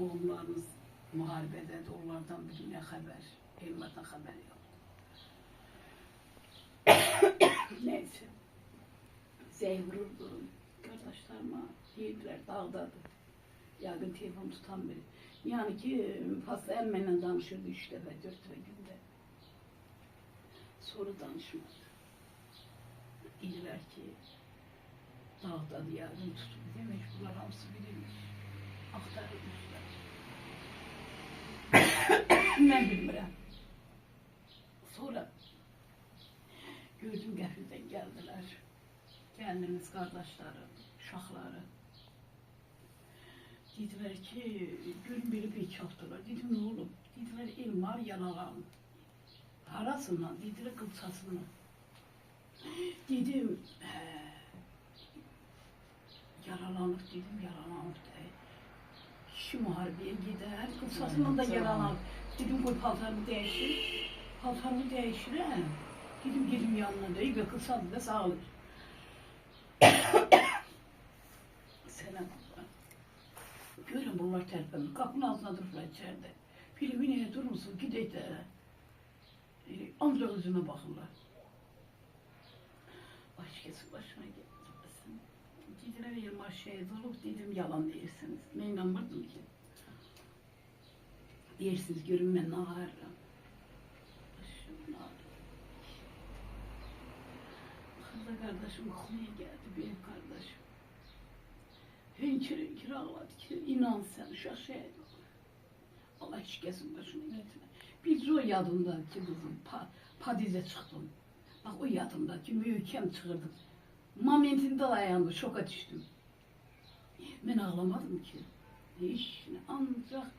Oğullarımız muharebede, onlardan bir ne haber, elmadan haber yok. Neyse, vururdu. Kardeşlerime yediler, dağdadı. Yağın telefon tutan biri. Yani ki fazla emmenle danışırdı 3 defa, 4 defa günde. Sonra danışmadı. Dediler ki, dağdadı yağın tutup demiş, bunlar hamısı bilirmiş. Aktarılmışlar. Ben bilmirəm. Sonra gördüm qəfildən geldiler. Kendimiz kardeşleri, uşaqları. Dediler ki, gün biri bir çaptılar. Dedim, ne olub? Dediler, Elmar yalalan. Harasından, dediler, Kılçasından. Dedim, yaralanır, dedim, yaralanır deyil. Kişi muharebeye gider, Kılçasından da yaralanır. Dedim, koy paltarımı değiştir. Paltarımı değiştirəm. Dedim, gelim yanına deyil ve Kılçasından da sağ olur. Selam. Görün bunlar terpemi. Kapının altına dururlar içeride. Filmi neye durursun? Gideyim de. Ancak yüzüme bakırlar. Başkası başına gelmesin. Dediler Elmar şehit olup dedim yalan değilsiniz. Ben inanmırdım ki. Deyirsiniz görün ben ne ağırım. Başım ağrım. Kızla kardeşim konuya geldi benim kardeşim. Hünkür ağladı ki inan sen uşaq şehit olur. Allah şikesin başına gitme. Biz o yadımdaki kızım Padiz'e çıktım. Bak o yadımdaki mühkem çıkırdım. Momentinde ayağımda şoka düştüm. Ben ağlamadım ki. Hiç ancak